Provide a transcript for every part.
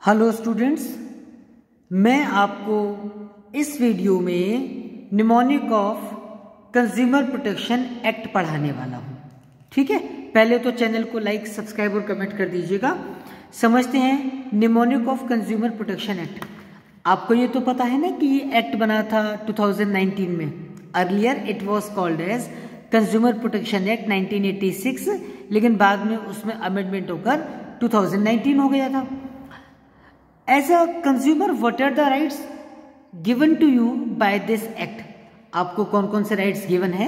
Hello students, मैं आपको इस वीडियो में mnemonic of consumer protection act पढ़ाने वाला हूँ। ठीक है, पहले तो चैनल को लाइक, सब्सक्राइब और कमेंट कर दीजिएगा। समझते हैं mnemonic of consumer protection act. आपको ये तो पता है ना कि ये एक्ट बना था 2019 में। Earlier it was called as consumer protection act 1986, लेकिन बाद में उसमें अमेंडमेंट होकर 2019 हो गया था। As a consumer, what are the rights given to you by this act? आपको कौन कौन से राइट्स गिवन है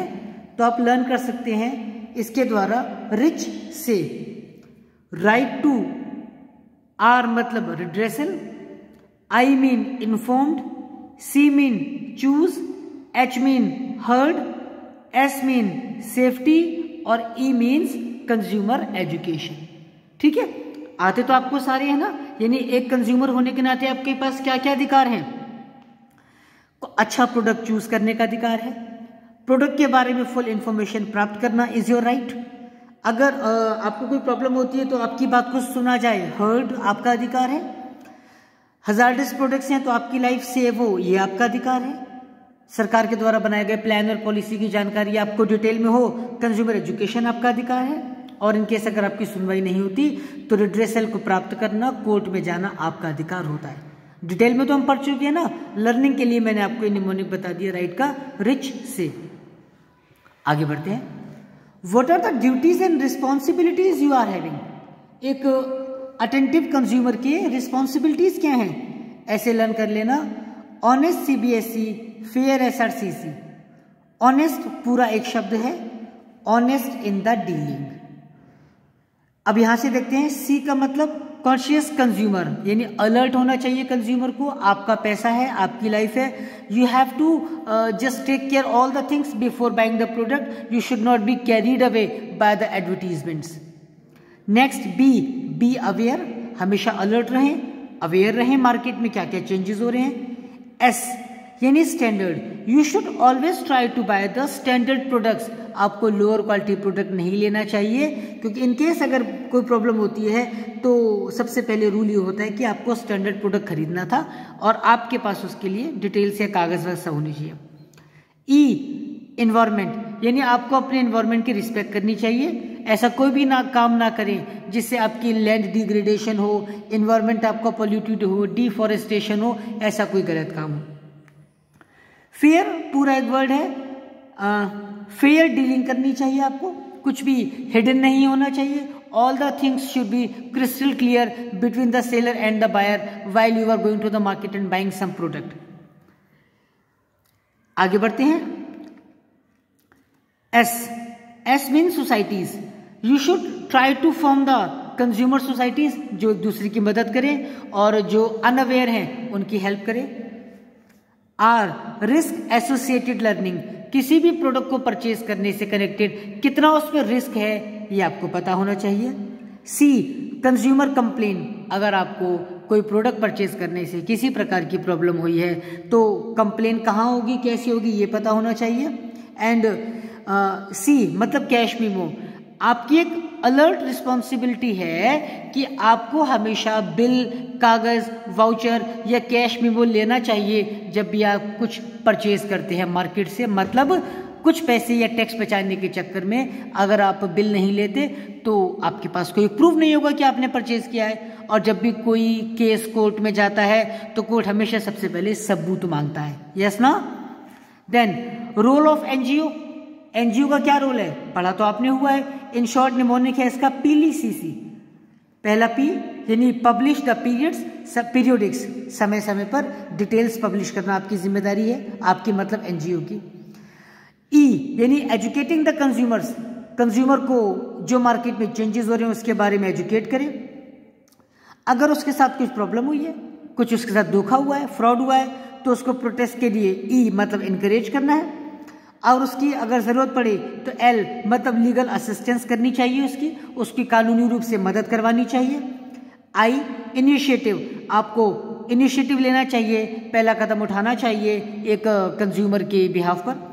तो आप लर्न कर सकते हैं इसके द्वारा। रिच से राइट टू, आर मतलब redressal, I mean informed, C mean choose, H mean heard, S mean safety और ई मीन्स कंज्यूमर एजुकेशन। ठीक है, आते तो आपको सारे हैं ना, यानी एक कंज्यूमर होने के नाते आपके पास क्या क्या अधिकार हैं। अच्छा प्रोडक्ट चूज करने का अधिकार है, प्रोडक्ट के बारे में फुल इंफॉर्मेशन प्राप्त करना इज योर राइट। अगर आपको कोई प्रॉब्लम होती है तो आपकी बात को सुना जाए, हर्ड आपका अधिकार है। हजार्डस प्रोडक्ट्स हैं तो आपकी लाइफ सेव हो, ये आपका अधिकार है। सरकार के द्वारा बनाए गए प्लान और पॉलिसी की जानकारी आपको डिटेल में हो, कंज्यूमर एजुकेशन आपका अधिकार है। और इनकेस अगर आपकी सुनवाई नहीं होती तो रिड्रेसल को प्राप्त करना, कोर्ट में जाना आपका अधिकार होता है। डिटेल में तो हम पढ़ चुके हैं ना, लर्निंग के लिए मैंने आपको निमोनिक बता दिया राइट का, रिच से। आगे बढ़ते हैं। What are the duties and responsibilities you are having. एक अटेंटिव कंज्यूमर के रिस्पॉन्सिबिलिटीज क्या हैं, ऐसे लर्न कर लेना। Honest CBSE, fair SRCC. Honest पूरा एक शब्द है, ऑनेस्ट इन द डीलिंग। अब यहां से देखते हैं, सी का मतलब कॉन्शियस कंज्यूमर, यानी अलर्ट होना चाहिए कंज्यूमर को। आपका पैसा है, आपकी लाइफ है, you have to just take care all the things before buying the product. You should not be carried away by the advertisements. Next be aware, हमेशा अलर्ट रहें, अवेयर रहें मार्केट में क्या क्या चेंजेस हो रहे हैं। एस यानी standard, you should always try to buy the standard products. आपको लोअर क्वालिटी प्रोडक्ट नहीं लेना चाहिए, क्योंकि इनकेस अगर कोई प्रॉब्लम होती है तो सबसे पहले रूल ये होता है कि आपको स्टैंडर्ड प्रोडक्ट खरीदना था और आपके पास उसके लिए डिटेल्स या कागज वगैरह होनी चाहिए। ई इन्वायरमेंट, यानी आपको अपने इन्वायरमेंट की रिस्पेक्ट करनी चाहिए। ऐसा कोई भी काम ना करें जिससे आपकी लैंड डिग्रेडेशन हो, इन्वायरमेंट आपका पोल्यूटेड हो, डिफॉरेस्टेशन हो, ऐसा कोई गलत काम हो। फेयर पूरा एक वर्ड है, फेयर डीलिंग करनी चाहिए आपको, कुछ भी हिडन नहीं होना चाहिए। All the things should be crystal clear between the seller and the buyer while you are going to the market and buying some product. आगे बढ़ते हैं। S mean societies, you should try to form the consumer societies जो एक दूसरे की मदद करें और जो अनअवेयर हैं उनकी हेल्प करें। आर रिस्क एसोसिएटेड लर्निंग, किसी भी प्रोडक्ट को परचेज करने से कनेक्टेड कितना उसमें रिस्क है ये आपको पता होना चाहिए। सी कंज्यूमर कंप्लेन, अगर आपको कोई प्रोडक्ट परचेज करने से किसी प्रकार की प्रॉब्लम हुई है तो कंप्लेन कहाँ होगी, कैसी होगी, ये पता होना चाहिए। एंड सी मतलब कैश मीमो, आपकी एक अलर्ट रिस्पॉन्सिबिलिटी है कि आपको हमेशा बिल, कागज, वाउचर या कैश मेमो लेना चाहिए जब भी आप कुछ परचेज करते हैं मार्केट से। मतलब कुछ पैसे या टैक्स बचाने के चक्कर में अगर आप बिल नहीं लेते तो आपके पास कोई प्रूफ नहीं होगा कि आपने परचेज किया है। और जब भी कोई केस कोर्ट में जाता है तो कोर्ट हमेशा सबसे पहले सबूत मांगता है। यस ना। Then role of NGO, NGO का क्या रोल है पढ़ा तो आपने हुआ है। इन शॉर्ट निमोनिक है इसका पीलीसीसी। पहला पी यानी पब्लिश द पीरियडिक्स, समय समय पर डिटेल्स पब्लिश करना आपकी जिम्मेदारी है, आपकी मतलब एनजीओ की। ई यानी एजुकेटिंग द कंज्यूमर्स, कंज्यूमर को जो मार्केट में चेंजेस हो रहे हैं उसके बारे में एजुकेट करें। अगर उसके साथ कुछ प्रॉब्लम हुई है, कुछ उसके साथ धोखा हुआ है, फ्रॉड हुआ है, तो उसको प्रोटेस्ट के लिए ई मतलब इनकरेज करना है। और उसकी अगर जरूरत पड़े तो एल मतलब लीगल असिस्टेंस करनी चाहिए, उसकी कानूनी रूप से मदद करवानी चाहिए। आई इनिशिएटिव, आपको इनिशिएटिव लेना चाहिए, पहला कदम उठाना चाहिए एक कंज्यूमर के बिहाफ पर।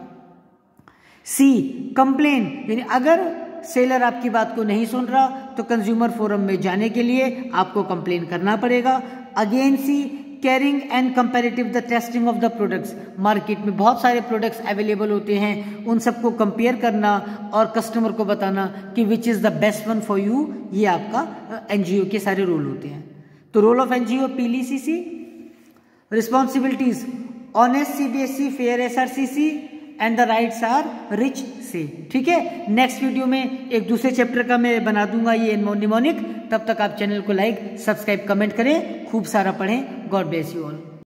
सी कंप्लेन, यानी अगर सेलर आपकी बात को नहीं सुन रहा तो कंज्यूमर फोरम में जाने के लिए आपको कंप्लेन करना पड़ेगा। Again C caring and comparative the testing of the products. Market में बहुत सारे प्रोडक्ट्स अवेलेबल होते हैं, उन सबको कंपेयर करना और कस्टमर को बताना कि which is the best one for you. ये आपका एनजीओ के सारे रोल होते हैं। तो role of NGO PLCC, responsibilities honest CBSE, fair SRCC and the rights are rich से। ठीक है, नेक्स्ट वीडियो में एक दूसरे चैप्टर का मैं बना दूंगा ये निमोनिक। तब तक आप चैनल को लाइक, सब्सक्राइब, कमेंट करें, खूब सारा पढ़ें। God bless you all.